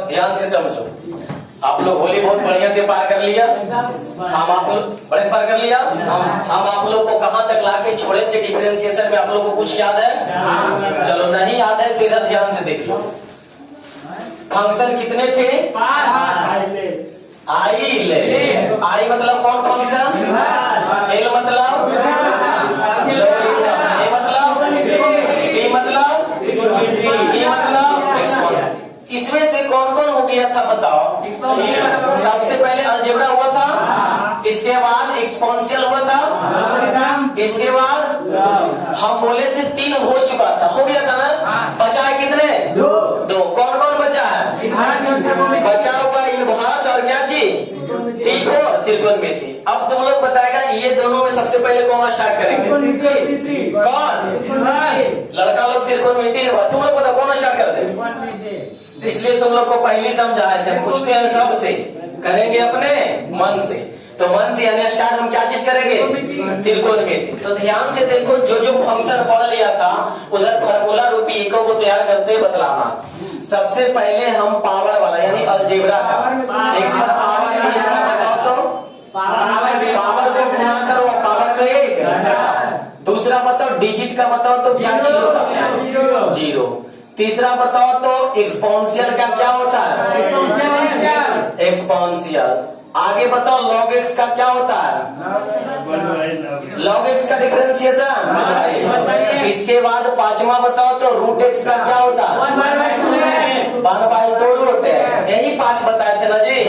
ध्यान से समझो। आप लोग होली बहुत बढ़िया से पार कर लिया, हम आप लोग बड़े से पार कर लिया। हम आप लोग को कहां तक लाके छोड़े थे डिफरेंशिएशन में, आप लोग को कुछ याद है? चलो नहीं याद है तो इधर ध्यान से देख लो। फंक्शन कितने थे? आई ले। आई मतलब कौन फंक्शन? एल मतलब लोगरिथम, ए मतलब डी मतलब ई मतलब एक्सपोनेंशियल। इसमें से कौन कौन हो गया था बताओ? सबसे पहले अलजेब्रा हुआ था, इसके बाद एक्सपोनेंशियल हुआ था, इसके बाद हम बोले थे 3 हो चुका था, हो गया था ना। बचा है कितने? 2। कौन कौन बचा है? बचा हुआ इनवर्स और क्या चीज? त्रिकोणमिति। अब तुम लोग बताएगा ये दोनों में सबसे पहले कौन स्टार्ट करेंगे? कौन? लड़का लोग त्रिकोणमिति, तुम लोग बताओ कौन स्टार्ट करते हैं? इसलिए तुम लोग को पहले समझाए थे, पूछते हैं सबसे, करेंगे अपने मन से। तो मन से यानी स्टार्ट हम क्या चीज करेंगे? त्रिकोणमिति। तो ध्यान से देखो, जो जो फंक्शन पढ़ लिया था उधर फार्मूला रूपी एककों को तैयार करते बतलाना। सबसे पहले हम पावर वाला यानी अलजेब्रा का एक साथ पावर का बताओ तो पावर को गुना करो, पावर का 1। दूसरा बताओ डिजिट का बताओ तो क्या चीज होता है? 0। तीसरा बताओ तो एक्सपोनेंशियल का क्या होता है? एक्सपोनेंशियल। आगे बताओ लॉग एक्स का क्या होता है? लॉग एक्स का डिफरेंशिएशन। इसके बाद पांचवा बताओ तो रूट एक्स का क्या होता है? 1/2 रूट एक्स। यही 5 बताए थे ना जी,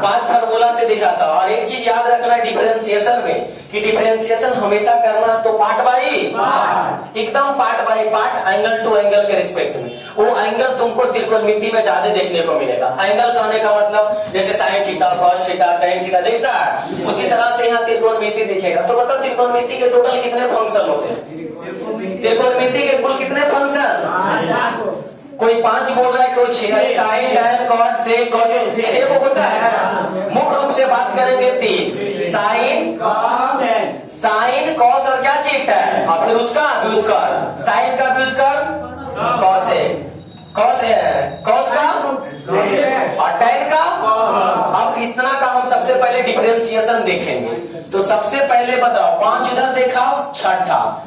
5 फार्मूला से दिखाता। और एक चीज याद रखना डिफरेंशिएशन में कि डिफरेंशिएशन हमेशा करना तो पार्ट बाई एकदम part by part, angle to angle के रिस्पेक्ट में। वो एंगल तुमको त्रिकोणमिति में ज्यादा देखने को मिलेगा। एंगल कहने का मतलब जैसे sine theta, cos theta, tan theta दिखता है, उसी तरह से यहाँ त्रिकोणमिति दिखेगा। तो बताओ त्रिकोणमिति के टोटल कितने फंक्शन होते हैं? त्रिकोणमिति के कुल कितने फंक्शन? कोई 5 बोल रहा है, कोई 6। साइन, tan, कॉट, सेक, कोसेक 6 वो होता है। मुख्य रूप से बात करेंगे 3, साइन, कॉस और क्या चीज है, और फिर उसका व्युत्क्रम। साइन का व्युत्क्रम कॉसेक, कॉस का और tan का। अब इस तरह का हम सबसे पहले डिफरेंशिएशन देखेंगे। तो सबसे पहले बताओ 5 इधर देखा, छठा।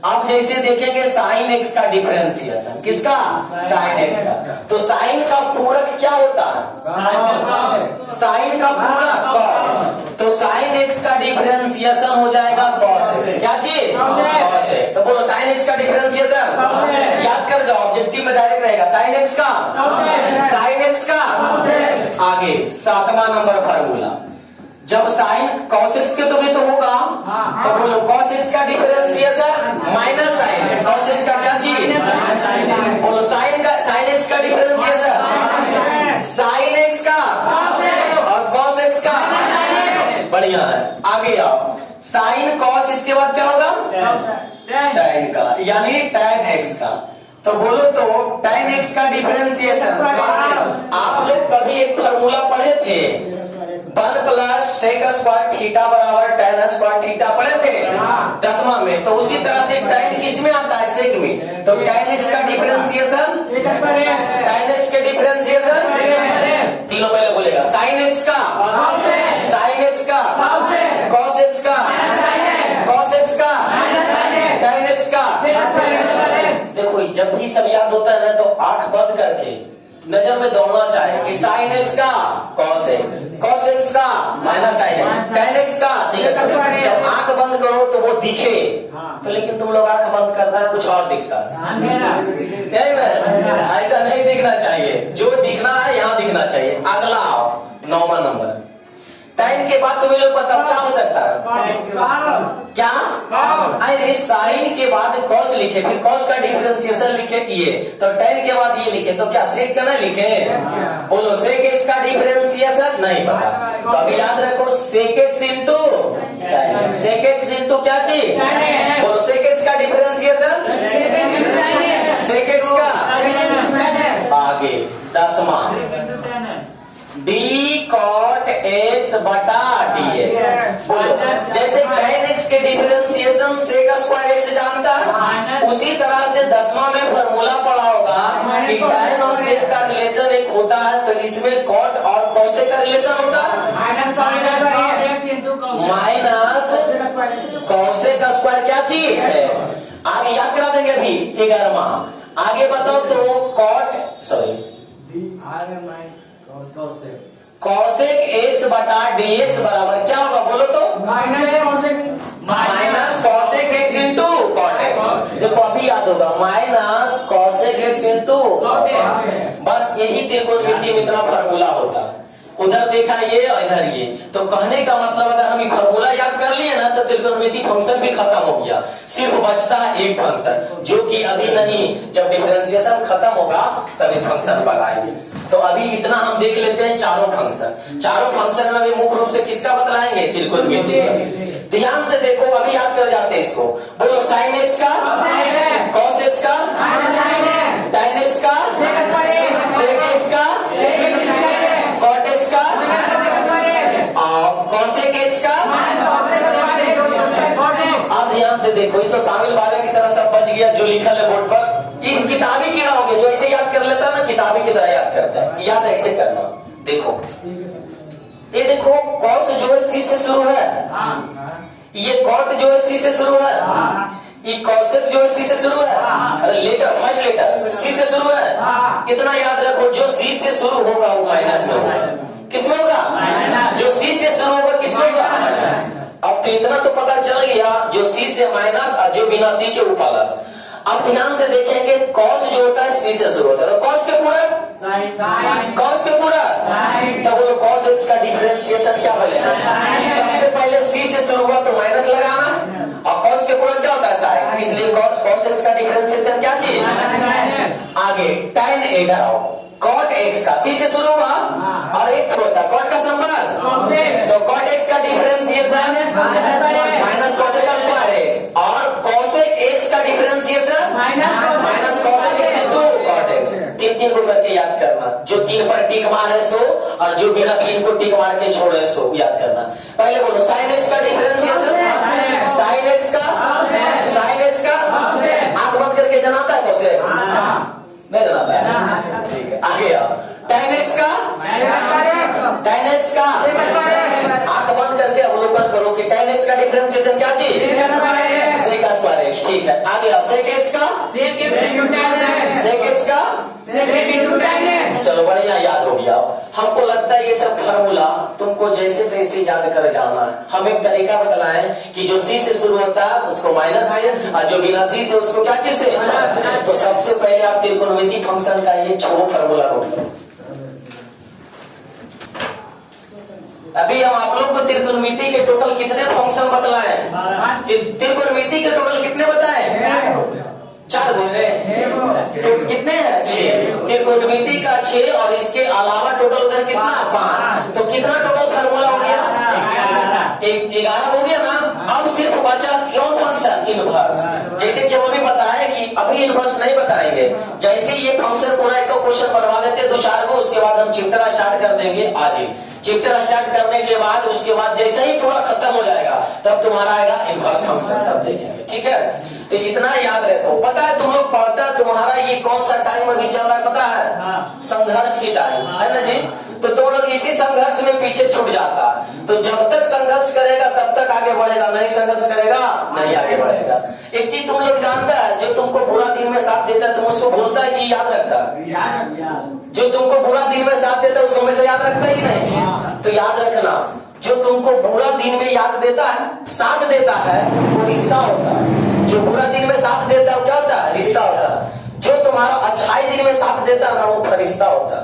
अब जैसे देखेंगे साइन एक्स का डिफरेंशिएशन, किसका? साइन एक्स का। तो साइन का पूरक क्या होता है? साइन का पूरक कॉस। तो साइन एक्स का डिफरेंशिएशन हो जाएगा कॉस एक्स। क्या चीज? Cos x. तो बोलो साइन एक्स का डिफरेंशिएशन याद कर जाओ, ऑब्जेक्टिव में डायरेक्ट रहेगा। साइन एक्स का, साइन एक्स का। आगे 7वां नंबर फार्मूला, जब साइन cos x के तो भी तो होगा, तो बोलो cos x का differentiation minus sine. cos x का क्या चीज? बोलो साइन x का डिफरेंशिएशन साइन x का और cos x का। बढ़िया है। आगे आओ, साइन cos, इसके बाद क्या होगा? tan का, यानी tan x का। तो बोलो तो tan x का डिफरेंशिएशन, आप लोग कभी एक फार्मूला पढ़े थे 1 + sec स्क्वायर थीटा बराबर tan स्क्वायर थीटा पढ़े थे 10वां में। तो उसी तरह से tan किस में आता है? सेक में। तो tan x का डिफरेंशिएशन, tan x के डिफरेंशिएशन तीनों पहले बोलेगा। sin x का, sin x का, cos x का, cos x का, tan x का। देखो जब भी सब याद होता है ना तो आंख बंद करके नजर में दौड़ना चाहिए कि sin x का cos x, cos x का minus sin x, tan x का sec x। जब आंख बंद करो तो वो दिखे, तो लेकिन तुम लोग आंख बंद करता है कुछ और दिखता है। ऐसा नहीं दिखना चाहिए, जो दिखना है यहाँ दिखना चाहिए। अगला आओ 9वां नंबर, tan के बाद तुम्हें लोग बताओ क्या हो सकता है? क्या? अरे साइन के बाद cos लिखे, फिर cos का डिफरेंशिएशन लिखे ये, तो tan के बाद ये लिखे, तो क्या sec का ना लिखे? बोलो sec x का डिफरेंशिएशन नहीं पता, तो अभी याद रखो sec x into tan x। sec x into क्या चीज? बोलो sec x का डिफरेंशिएशन sec x का। आगे 10वां d cot x बटा dx। बोलो जैसे tan x के डिफरेंशिएशन sec स्क्वायर x जानता है, उसी तरह से 10वां में फार्मूला पढ़ा होगा कि tan और sec का रिलेशन एक होता है, तो अगर इसमें कॉट और कॉसेक का रिलेशन होता माइनस कॉसेक का स्क्वायर क्या चीज है। आगे याद करा देंगे अभी 11वां। आगे बताओ तो कॉट कॉसेक एक्स बटा dx बराबर क्या होगा बोलो तो minus cosec x into cot x. देखो अभी याद होगा माइनस कॉसेक एक्स इंटू, बस यही त्रिकोणमिति में इतना फार्मूला होता है। उधर देखा ये और इधर ये, तो कहने का मतलब अगर हम ये फार्मूला याद कर लिए ना तो त्रिकोणमिति फंक्शन भी खत्म हो गया, सिर्फ बचता है एक फंक्शन जो कि अभी नहीं, जब डिफरेंशिएशन खत्म होगा तब इस फंक्शन पर आएंगे। तो अभी इतना हम देख लेते हैं चारों फंक्शन। चारों फंक्शन में अभी मुख्य रूप से किसका बतलाएंगे, त्रिकोणमिति का। ध्यान से देखो अभी याद कर जाते हैं इसको। बोलो साइन एक्स का, कॉस एक्स का, टाइन एक्स का, सेक एक्स का, कॉट एक्स का, कॉसेक एक्स का। अब ध्यान से देखो ये तो शामिल वाले की तरह सब बच गया जो लिखल है बोर्ड पर। इस किताबी कीड़ा हो गया जो ऐसे याद कर लेता है ना, किताबी की तरह याद करता है। याद ऐसे करना, देखो ये देखो कॉस जो है सी से शुरू है, ये कॉट जो है सी से शुरू है, ये कॉसेक जो है सी से शुरू है, अरे लेटर फर्स्ट लेटर सी से शुरू है। इतना याद रखो जो सी से शुरू होगा वो माइनस में होगा। किसमें होगा, जो सी से शुरू होगा किसमें होगा। अब तो इतना तो पता चल गया जो सी से माइनस और जो बिना सी के वो प्लस। अब ध्यान से देखेंगे कॉस जो होता है सी से शुरू होता है, तो कॉस के पूरा कॉस के पूरा, तब वो कॉस एक्स का डिफरेंशिएशन क्या बनेगा। सबसे पहले सी से शुरू हुआ तो माइनस लगाना, और कॉस के पूरा क्या होता है साइन, इसलिए कॉस एक्स का डिफरेंशिएशन क्या चीज। आगे टाइन इधर आओ, कॉट एक्स का सी से शुरू हुआ और एक होता है कॉट का संबंध, तो कॉट एक्स का डिफरेंशिएशन माइनस कॉसेक का स्क्वायर एक्स, और कॉसेक एक्स का differentiation minus cosec x into cot x. तीन को करके याद करना, जो 3 पर टिक मार है सो, और जो बिना 3 को टिक मार के छोड़े सो याद करना। पहले बोलो साइन एक्स का डिफरेंशिएशन, साइन एक्स का आंख बंद करके जनाता है कॉसेक नहीं जनाता है, ठीक है। आगे आओ tan x का आंख बंद करके अवलोकन करो कि tan x का डिफरेंशिएशन क्या चीज, sec का स्क्वायर x, ठीक है। आगे आओ sec x का चलो बढ़िया याद हो गया। हमको लगता है ये सब फार्मूला तुमको जैसे तैसे याद कर जाना है। हम एक तरीका बतलाएं कि जो सी से शुरू होता है उसको माइनस से, और जो बिना सी से उसको क्या चीज से। तो सबसे पहले आप त्रिकोणमिति फंक्शन का ये छोड़ो फार्मूला नोट करो। अभी हम आप लोग को त्रिकोणमिति के टोटल कितने फंक्शन बतलाए, त्रिकोणमिति के टोटल कितने बताए, 4 बोले तो कितने हैं 6, त्रिकोणमिति का 6 और इसके अलावा टोटल उधर कितना 5, तो कितना टोटल फार्मूला हो गया 11 हो गया ना। अब सिर्फ बचा क्यों फंक्शन इनवर्स, जैसे कि हम अभी बताए कि अभी इनवर्स नहीं बताएंगे, जैसे ये फंक्शन पूरा एक क्वेश्चन बनवा लेते 2-4 को, उसके बाद हम चैप्टर स्टार्ट कर देंगे। आज ही चैप्टर स्टार्ट करने के बाद उसके बाद जैसे ही पूरा खत्म हो जाएगा तब तुम्हारा आएगा इनवर्स फंक्शन, तब देखेंगे, ठीक है। तो इतना याद रखो। पता है तुम लोग पढ़ता है तुम्हारा ये कौन सा टाइम अभी चल रहा है पता है, संघर्ष की टाइम है ना जी। तो तुम लोग इसी संघर्ष में पीछे छूट जाता है, तो जब तक संघर्ष करेगा तब तक आगे बढ़ेगा, नहीं संघर्ष करेगा नहीं आगे बढ़ेगा। एक चीज तुम लोग जानता है, जो तुमको बुरा दिन में साथ देता है तुम उसको भूलता है कि याद रखता है, जो तुमको बुरा दिन में साथ देता है उसको हमेशा याद रखता है कि नहीं। तो याद रखना, जो तुमको बुरा दिन में याद देता है साथ देता है वो रिश्ता होता है, जो बुरा दिन में साथ देता है वो क्या होता है, रिश्ता होता है। जो तुम्हारा अच्छाई दिन में साथ देता है ना वो फरिश्ता होता है।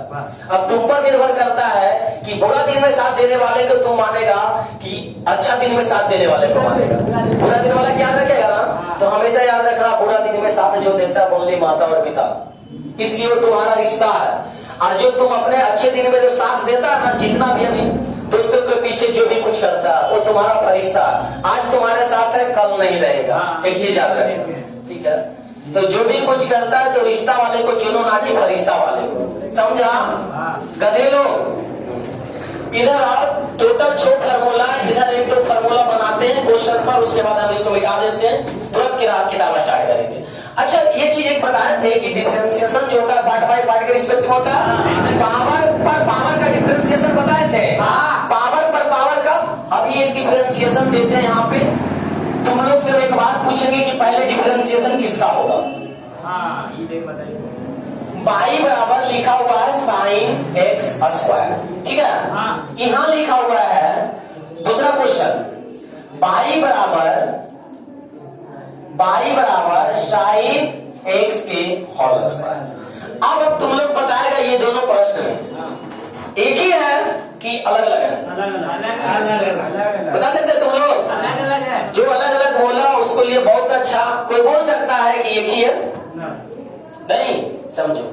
अब तुम पर निर्भर करता है कि बुरा दिन में साथ देने वाले को तुम मानेगा कि अच्छा दिन में साथ देने वाले को मानेगा। बुरा दिन वाला क्या रखेगा ना, तो हमेशा याद रखना बुरा दिन में साथ जो देता है बोलनी माता और पिता, इसलिए वो तुम्हारा रिश्ता है। और जो तुम अपने अच्छे दिन में जो साथ देता है ना, जितना भी अभी दोस्तों के पीछे जो भी कुछ करता है वो तुम्हारा फरिश्ता, आज तुम्हारे साथ है कल नहीं रहेगा, एक चीज याद रखेगा, ठीक है। तो जो भी कुछ करता है तो रिश्ता वाले को चुनो ना कि फरिश्ता वाले को, समझा गधे लोग। इधर आप टोटल 6 फार्मूला, इधर एक तो फार्मूला बनाते हैं क्वेश्चन पर, उसके बाद हम इसको मिटा देते हैं, तुरंत किताब स्टार्ट करेंगे। अच्छा ये चीज एक बताए थे कि डिफरेंशिएशन जो होता है पार्ट बाय पार्ट के रिस्पेक्ट में होता है, पावर पर देते हैं यहाँ पे। तुम लोग सिर्फ एक बात पूछेंगे कि पहले डिफरेंशिएशन किसका होगा। हाँ ये देख बताइए। y बराबर लिखा हुआ है साइन एक्स स्क्वायर, ठीक है। हाँ। यहाँ लिखा हुआ है दूसरा क्वेश्चन, y बराबर साइन एक्स के होल स्क्वायर। अब तुम लोग बताएगा ये दोनों प्रश्न में एक ही है कि अलग अलग है? बता सकते हैं तुम लोग? अलग अलग है। जो अलग अलग बोला उसको लिए बहुत अच्छा। कोई बोल सकता है कि एक ही है? नहीं, समझो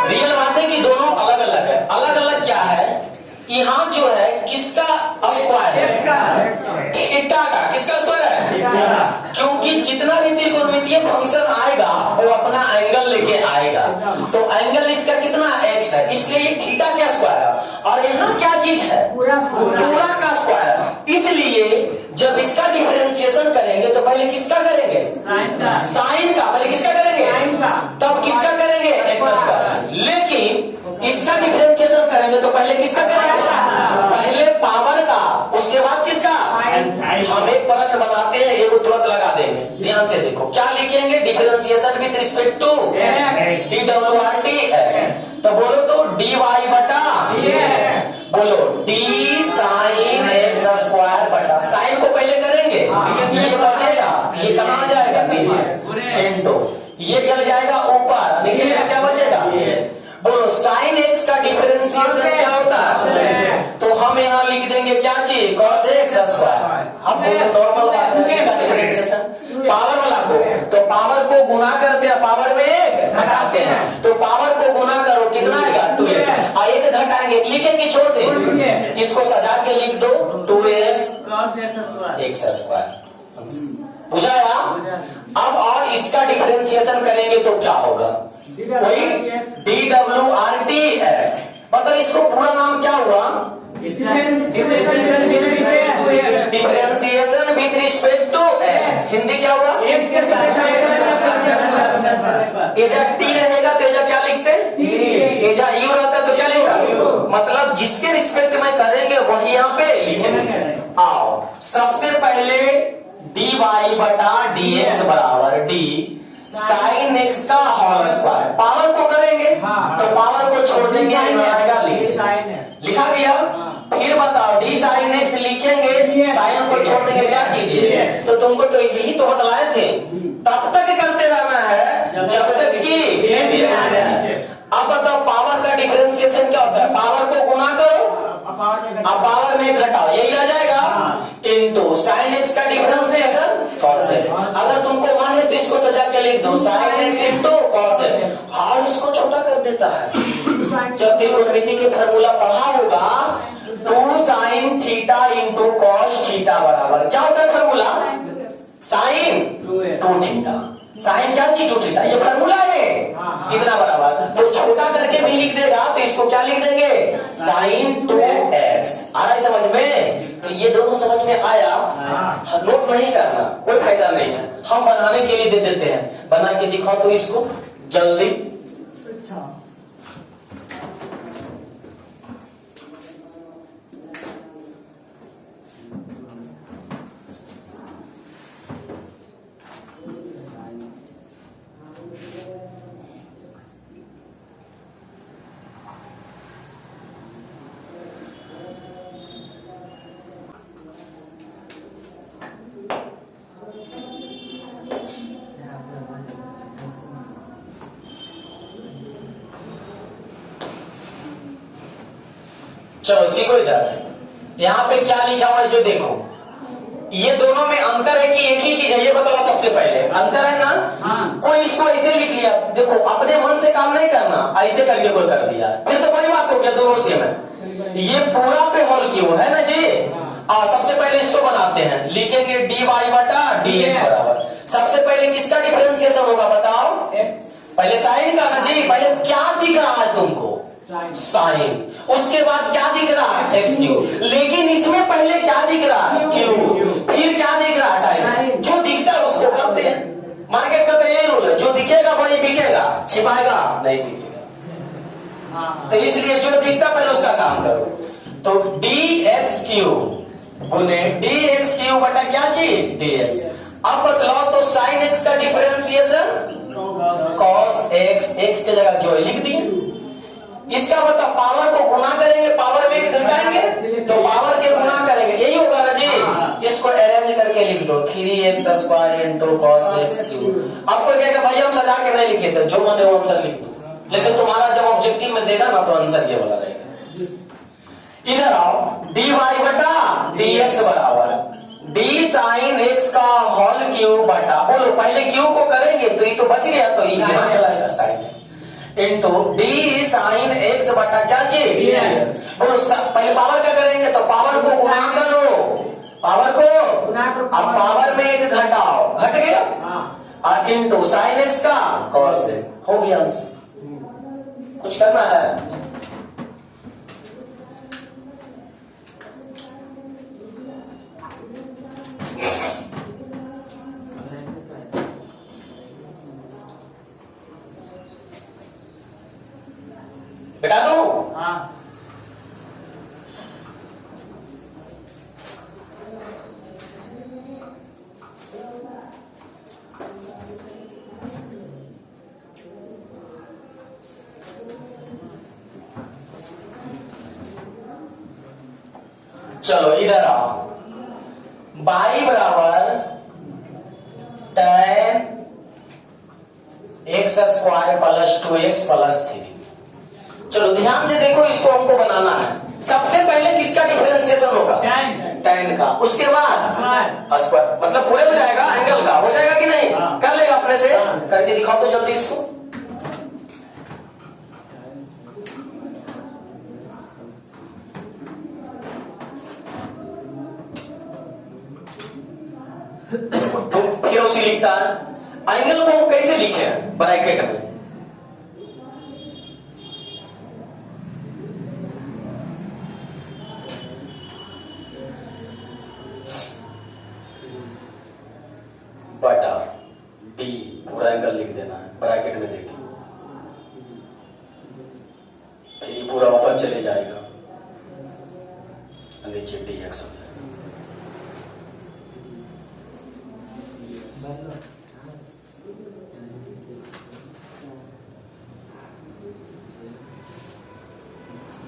रियल बात है कि दोनों अलग अलग है। अलग अलग क्या है, यहाँ जो है किसका स्क्वायर है? थीटा का। किसका स्क्वायर है? क्योंकि जितना भी त्रिकोणमितीय फंक्शन आएगा वो अपना एंगल लेके आएगा, तो एंगल इसका कितना एक्स है, इसलिए ये थीटा का स्क्वायर है। और यहाँ क्या चीज है? पूरा का स्क्वायर। इसलिए जब इसका डिफरेंशिएशन करेंगे तो पहले किसका करेंगे? साइन का। पहले किसका करेंगे? तब किसका करेंगे? X square. लेकिन इसका डिफरेंशिएशन करेंगे तो पहले किसका करेंगे? पहले पावर का, उसके बाद किसका? हम एक प्रश्न बनाते हैं, ये तुरंत लगा देंगे। ध्यान से देखो क्या लिखेंगे, differentiation with respect to DWRT x. तो बोलो तो dy बटा, बोलो d साइन एक्स स्क्वायर बटा, साइन को पहले करेंगे, ये बचेगा, ये कहाँ जाएगा? नीचे इंटू, ये चल जाएगा ऊपर, नीचे से क्या बचेगा? बोलो साइन एक्स का डिफरेंशिएशन क्या होता है? तो हम यहाँ लिख देंगे क्या चीज? cos x square. हम नॉर्मल बात है, इसका डिफरेंशिएशन पावर वाला को, तो पावर को गुना करते हैं, पावर में एक घटाते हैं, तो पावर को गुना करो कितना आएगा? 2x। और एक घटाएंगे, लिखेंगे छोटे, इसको सजा के लिख दो 2x एक्स स्क्वायर। बुझाया? अब और इसका डिफरेंशिएशन करेंगे तो क्या होगा? वही DWRT एक्स। मतलब इसको पूरा नाम क्या हुआ? Differentiation with respect to x. Hindi क्या हुआ? एजा टी रहेगा तो एजा क्या लिखते? एजा यू रहता तो क्या लिखता? मतलब जिसके रिस्पेक्ट में करेंगे वही यहाँ पे लिखेंगे। आओ सबसे पहले dy बटा dx बराबर d साइन एक्स का होल स्क्वायर। पावर को करेंगे तो पावर को छोड़ देंगे, लिखा गया। फिर बताओ डी साइन एक्स लिखेंगे, साइन को छोड़ देंगे, क्या कीजिए? तो तुमको तो यही तो बतलाए थे, तब तक करते रहना है जब तक कि। अब बताओ पावर का डिफरेंशिएशन क्या होता है? पावर को गुना करो, अब पावर में घटाओ, यही आ जाएगा इनटू साइन एक्स का डिफरेंशिएशन cos एक्स। अगर तुमको मन है तो इसको सजा के लिख दो sine x into cos x, और इसको छोटा कर देता है। जब त्रिकोणमिति की फार्मूला पढ़ा होगा 2 sine theta into cos theta बराबर क्या होता है फार्मूला? Sign 2 theta. साइन क्या चीज? 2 थीटा। ये फार्मूला है इतना बराबर, तो छोटा करके भी लिख देगा तो इसको क्या लिख देंगे? Sign 2x। आ रहा है समझ में? तो ये दोनों समझ में आया। नोट नहीं करना, कोई फायदा नहीं है, हम बनाने के लिए दे देते हैं। बना के दिखाओ तो इसको जल्दी। चलो इसी को इधर यहाँ पे क्या लिखा हुआ है जो देखो, ये दोनों में अंतर है कि एक ही चीज है, ये बतला सबसे पहले अंतर है ना। कोई इसको ऐसे लिख लिया, देखो अपने मन से काम नहीं करना, ऐसे करके कोई कर दिया फिर तो बड़ी बात हो गया, दोनों सेम है। ये पूरा पे होल क्यों है ना जी। सबसे पहले इसको बनाते हैं, लिखेंगे dy बटा dx बराबर। सबसे पहले किसका डिफरेंशिएशन होगा बताओ? पहले साइन का ना जी। पहले क्या दिख रहा है तुमको? साइन। उसके बाद क्या दिख रहा है? X Q. लेकिन इसमें पहले क्या दिख रहा है? क्यू। फिर क्या दिख रहा है? साइन। जो दिखता है उसको करते हैं। मार्केट का तो यही रूल है, जो दिखेगा वही बिकेगा, छिपाएगा नहीं बिकेगा। तो इसलिए जो दिखता पहले उसका काम करो। तो डी एक्स क्यू गुने डी एक्स क्यू बटा क्या चीज डी एक्स। अब बतलाओ तो साइन एक्स का डिफरेंशिएशन कॉस एक्स, एक्स की जगह जो लिख दिए। इसका मतलब पावर को गुना करेंगे, पावर में घटाएंगे तो पावर के गुना करेंगे, यही होगा ना जी। इसको अरेंज करके लिख दो 3x² into cos x Q. अब कोई कहेगा भाई हम सजा के नहीं लिखे थे, जो मैंने वो आंसर लिख दो, लेकिन तुम्हारा जब ऑब्जेक्टिव में देगा ना तो आंसर ये वाला रहेगा। इधर आओ, dy बटा dx बराबर d साइन x का होल क्यूब बटा, बोलो पहले क्यू को करेंगे तो ये तो बच गया, तो ये यहां चलाएगा sine x into D sine x बटा क्या चीज। बोलो पहले पावर का करेंगे तो पावर को गुना करो, पावर को, अब पावर में एक घटाओ, घट गया, इंटू साइन एक्स का कॉस हो गया आंसर। कुछ करना है बेटा दो। हाँ चलो इधर आओ, बाई बराबर tan x square plus 2x plus 3। चलो ध्यान से देखो, इसको हमको बनाना है। सबसे पहले किसका डिफरेंशिएशन होगा tan का, उसके बाद स्क्वायर, मतलब वो हो जाएगा एंगल का, हो जाएगा कि नहीं, कर लेगा अपने से, करके दिखाओ तो जल्दी इसको। तो फिर उसी लिखता है एंगल को हम कैसे लिखे ब्रैकेट में, बटा डी, पूरा एंगल लिख देना है ब्रैकेट में देके, फिर ये पूरा ऊपर चले जाएगा, नीचे डी एक्स हो जाएगा।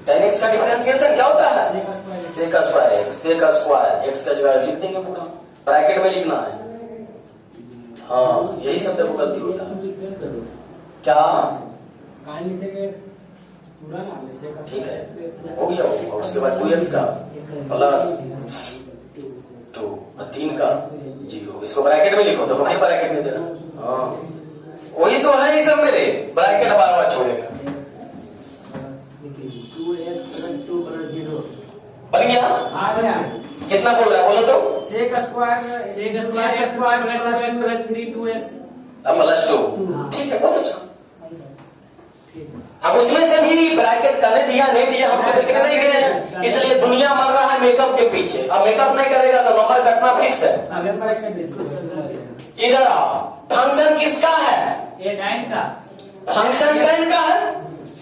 tan x का डिफरेंशिएशन क्या होता है, sec square x, sec square x का जगह लिख देंगे, पूरा ब्रैकेट में लिखना है। हाँ यही सब देखो गलती होता है क्या, ठीक है हो गया वो। और उसके बाद 2x का प्लस 2 और 3 का 0, इसको ब्रैकेट में लिखो, देखो फिर ब्रैकेट में देना। हाँ वही तो है ये सब मेरे, ब्रैकेट बार बार छोड़ेगा। बन गया, कितना बोल रहा है बोलो तो, sec square plus 3 2x plus 2, ठीक है बहुत अच्छा। अब उसमें से भी ब्रैकेट करने दिया नहीं दिया हम तो देखने नहीं गए हैं, इसलिए दुनिया मर रहा है मेकअप के पीछे। अब मेकअप नहीं करेगा तो नंबर कटना फिक्स है। इधर आओ, फंक्शन किसका है, फंक्शन tan का है,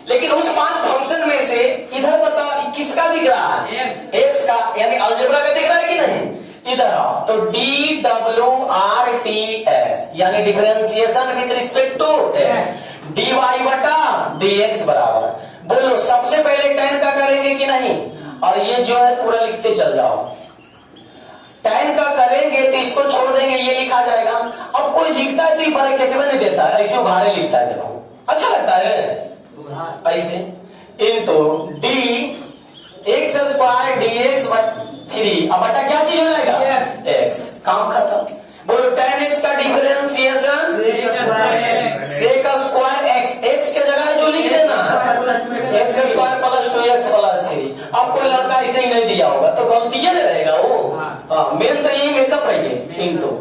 लेकिन उस 5 फंक्शन में से इधर बता किसका दिख रहा है, x का, यानी अलजेब्रा का दिख रहा है कि नहीं। इधर आओ तो D W R T X, यानी differentiation with respect to x, dy बटा dx बराबर, बोलो सबसे पहले tan का करेंगे कि नहीं, और ये जो है पूरा लिखते चल जाओ। tan का करेंगे तो इसको छोड़ देंगे, ये लिखा जाएगा। अब कोई लिखता है तो ये ब्रैकेट में नहीं देता है, ऐसे उभारे लिखता है, देखो अच्छा लगता है ऐसे, into D x square D x 3, अब बटा क्या चीज हो जाएगा x, काम खत्म। बोलो tan x का differentiation sec square x, x के जगह जो लिख देना x square plus 2x plus 3। अब कोई लड़का ऐसे ही नहीं दिया होगा तो गलती नहीं रहेगा वो, मेन तो यही मेकअप है ये, इंटू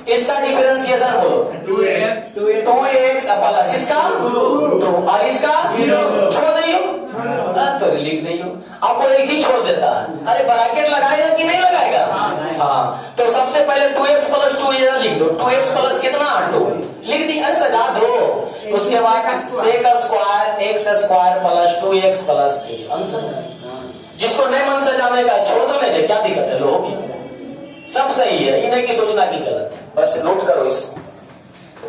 इसका डिफरेंशिएशन बोलो 2x प्लस इसका 2 और इसका छोड़ दियो, तो लिख दियो। अब कोई ऐसी छोड़ देता है, अरे ब्रैकेट लगाएगा कि नहीं लगाएगा? हाँ, तो सबसे पहले 2x प्लस 2 लिख दो। 2x प्लस कितना 2 लिख दी, अरे सजा दो। उसके बाद sec square x square plus 2x plus 3 answer. जिसको नहीं मन से जाने का छोड़ दो, नहीं क्या दिक्कत है, लो हो गया, सब सही है, इन्हें की सोचना की गलत है, बस नोट करो इसको।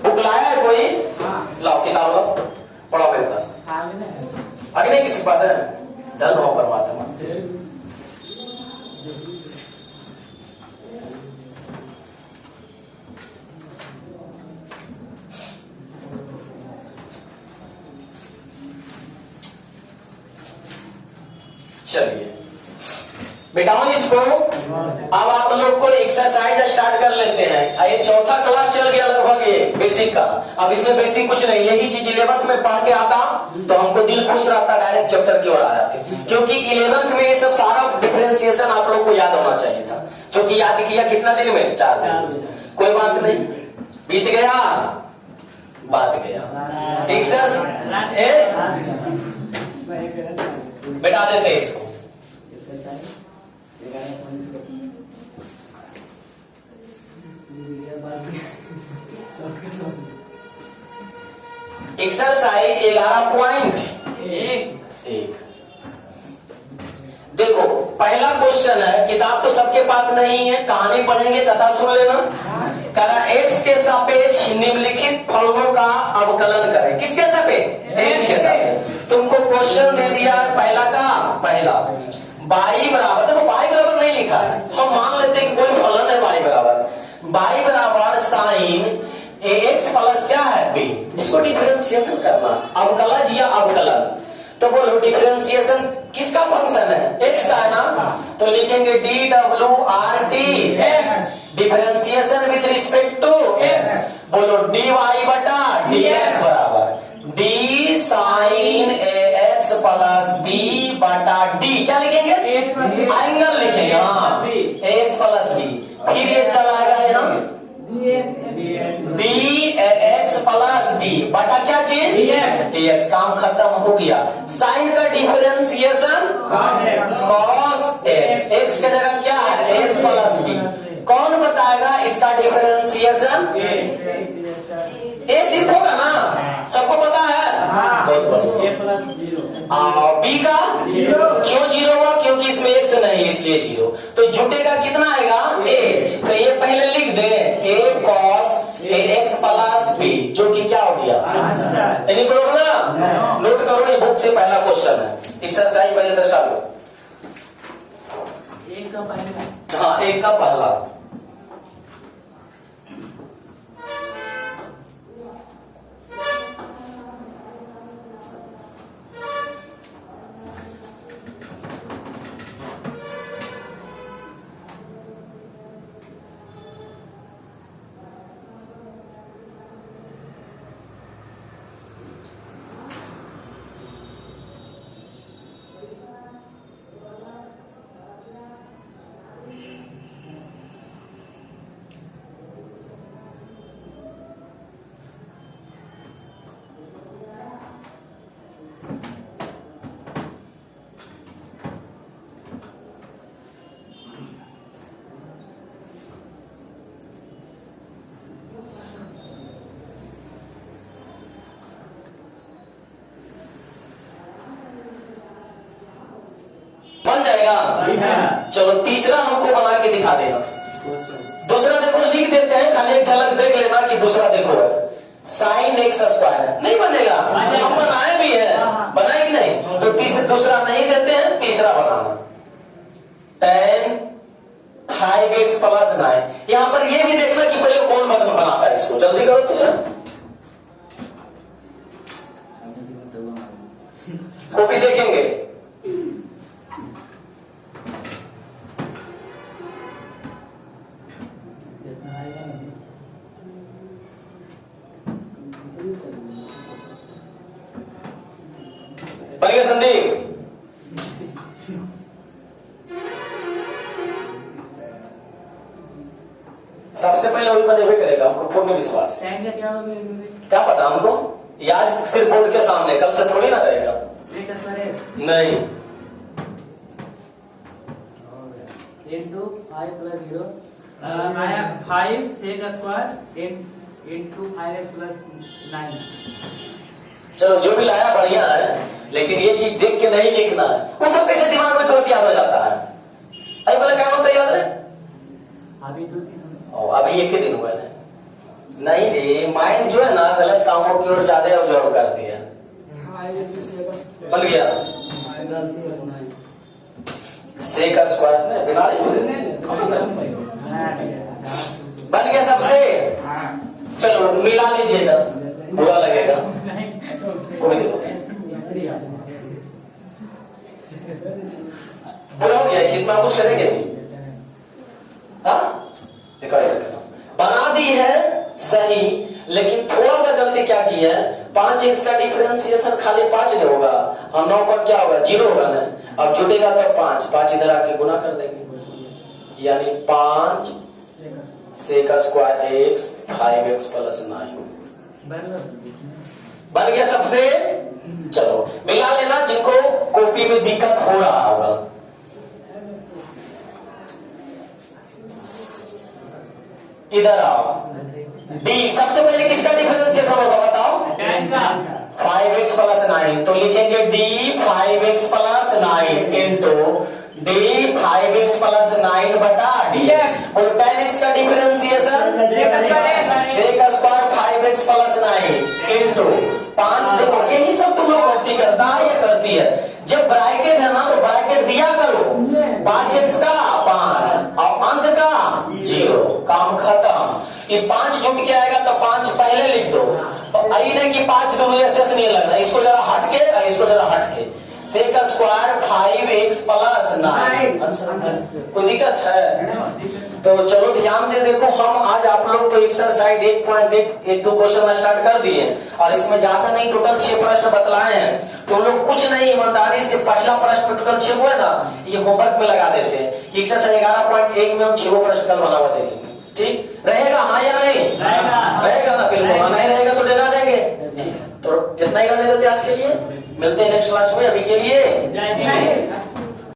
बुक लाया है कोई? लाओ किताब लाओ, पढ़ो मेरे पास। आगे नहीं किसी के पास है? जान रहा परमात्मा। चलिए बेटाओ, इसको अब आप लोग को एक्सरसाइज स्टार्ट कर लेते हैं। ये चौथा क्लास चल गया लगभग ये बेसिक का। अब इसमें बेसिक कुछ नहीं, यही चीज 11th में पढ़ के आता तो हमको दिल खुश रहता, डायरेक्ट चैप्टर की ओर आ जाते, क्योंकि 11th में ये सब सारा डिफरेंशिएशन आप लोग को याद होना चाहिए था, जो कि याद किया कितना दिन में? 4 दिन। कोई बात नहीं, बीत गया बात गया। बैठा देते इसको। एक्सरसाइज 11.1 देखो, पहला क्वेश्चन है, किताब तो सबके पास नहीं है, कहानी पढ़ेंगे, कथा सुन लेना। कहा एक्स के सापेक्ष निम्नलिखित फलनों का अवकलन करें। किसके सापेक्ष? एक्स के सापेक्ष। तुमको क्वेश्चन दे दिया है पहला का पहला, y बराबर, देखो y बराबर नहीं लिखा है, हम मान लेते हैं कि कोई फलन है y बराबर साइन एक्स प्लस क्या है b। इसको डिफरेंशिएशन करना, अवकलज या अवकलन। तो बोलो डिफरेंशिएशन किसका फंक्शन है? एक्स का है ना, तो लिखेंगे DWRT differentiation with respect to x. बोलो dy बटा dx बराबर d sine ax plus b बटा d। क्या लिखेंगे? एंगल लिखेंगे, हाँ ax प्लस b। फिर ये चलाएगा यहाँ dx प्लस b बटा क्या चीज? dx। काम खत्म हो गया। साइन का डिफरेंशिएशन cos x, x की जगह क्या है? x plus b। कौन बताएगा इसका डिफरेंशिएशन? ए सिर्फ होगा ना, सबको पता है? बहुत बढ़िया। बी का क्यों 0 हुआ? क्योंकि इसमें एक्स नहीं, इसलिए 0। तो जुटेगा कितना आएगा? ए। तो ये पहले लिख दे, ए cos A x plus B, जो कि क्या हो गया? Any problem? नोट करो, ये बुक से पहला क्वेश्चन है। एक्सरसाइज पहले दर्शा लो। हाँ, एक का पहला। बन जाएगा। चलो तीसरा हमको बना के दिखा देना। दूसरा देखो, लिख देते हैं, खाली एक झलक देख लेना कि दूसरा देखो साइन एक्स स्क्वायर नहीं बनेगा, हम बनाए भी है, बनाए कि नहीं? तो दूसरा नहीं देते हैं, तीसरा बनाना tan 5x प्लस 9। यहां पर ये भी देखना कि पहले कौन बनाता है इसको, जल्दी करो तीसरा। कॉपी देखेंगे, बढ़िया संदीप। सबसे पहले वही बने करेगा, हमको पूर्ण विश्वास है। क्या पता हमको, आज सिर्फ बोर्ड के सामने, कल से थोड़ी ना रहेगा। नहीं, into 5 plus 0 आया 5 sec square into 5x plus 9। चलो जो भी लाया बढ़िया है, लेकिन ये चीज देख के नहीं लिखना है। वो सब कैसे दिमाग में तुरंत याद हो जाता है? अरे बोले क्या होता है याद है? अभी 2 दिन अभी एक ही दिन हुआ है। नहीं रे, माइंड जो है ना गलत कामों की ओर ज्यादा ऑब्जर्व करती है। बन गया सेक स्क्वायर में बिना बन गया सबसे। चलो मिला लीजिएगा, बुरा लगेगा कोई देखो बुरा हो गया कि इसमें कुछ करेंगे नहीं। हाँ बना दी है सही, लेकिन थोड़ा सा गलती क्या की है, 5x का डिफरेंशिएशन खाली 5 नहीं होगा और 9 का क्या होगा 0 होगा ना। अब जुटेगा तो 5 इधर आके गुना कर देंगे, यानी 5 सेक स्क्वायर x 5x प्लस 9 बन गया सबसे। चलो मिला लेना जिनको कॉपी में दिक्कत हो रहा होगा। इधर आओ, डी सबसे पहले किसका डिफरेंशिएशन होगा बताओ? 5x प्लस 9, तो लिखेंगे d 5x plus 9 into d 5x plus 9 बटा d। और 10x का differentiation sec square 5x plus 9 into 5। देखो यही सब तुम लोग गलती करता है या करती है। जब ब्रैकेट है ना तो ब्रैकेट दिया करो, 5x का 5 और अंक का 0, काम खत्म। ये 5 जुट के आएगा तो 5 पहले लिख दो, आई नहीं कि 5 दोनों ऐसे नहीं लगना, इसको जरा हट के और इसको जरा हट के। सेक स्क्वायर 5x प्लस 9 कोई दिक्कत है? तो चलो ध्यान से देखो, हम आज आप लोग को एक्सरसाइज 1.1 एक दो क्वेश्चन स्टार्ट कर दिए और इसमें ज्यादा नहीं टोटल 6 प्रश्न बतलाए हैं। तो लोग कुछ नहीं ईमानदारी से पहला प्रश्न टोटल 6 हुआ है ना, ये होमवर्क में लगा देते हैं कि एक्सरसाइज 11.1 में हम 6 प्रश्न कल बना हुआ देखेंगे। ठीक रहेगा? हाँ या नहीं रहेगा ना? बिल्कुल हाँ, नहीं रहेगा तो डरा देंगे। ठीक है, तो इतना ही रहने देते आज के लिए, मिलते हैं नेक्स्ट क्लास में। अभी के लिए